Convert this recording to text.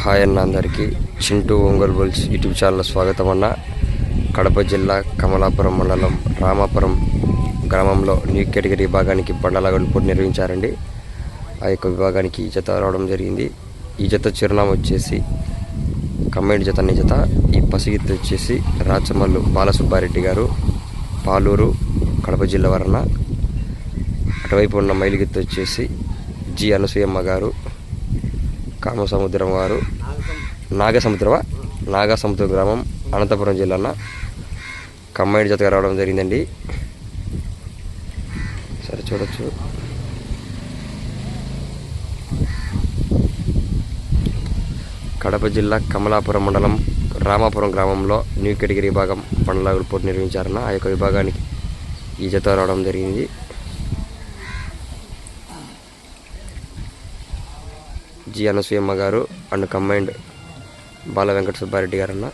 Hi అన్న అందరికీ Chintu Ongole bulls YouTube channel స్వాగతం అన్న. కడప జిల్లా కమలాపురం మండలం రామాపురం గ్రామంలో న్యూ కేటగిరీ విభాగానికి బండలాగలు పోటీ నిర్వహించారండి. ఆ యొక్క విభాగానికి ఈ జత రావడం జరిగింది. ఈ జత చిరునామా వచ్చేసి కమ్మైండ్ జత అనే జత. ఈ పసిగిత్త వచ్చేసి రాచమల్లు బాలసుబ్బారెడ్డి గారు, పాలూరు, కడప జిల్లా వరన. అటువైపు ఉన్న మైలుగిత్త వచ్చేసి జి అనసూయమ్మ గారు, కామసముద్రం గారు, నాగసముద్ర గ్రామం, అనంతపురం జిల్లా. కమ్మైండ్ జతగా రావడం జరిగిందండి. సరే చూడొచ్చు. కడప జిల్లా కమలాపురం మండలం రామాపురం గ్రామంలో న్యూ కేటగిరీ విభాగం బండలాగుడు పోటీ నిర్వహించారన్న. ఆ యొక్క విభాగానికి ఈ జత రావడం జరిగింది. జి అనసూయమ్మ గారు అండ్ కమ్మైండ్ బాల వెంకట సుబ్బారెడ్డి గారన్న.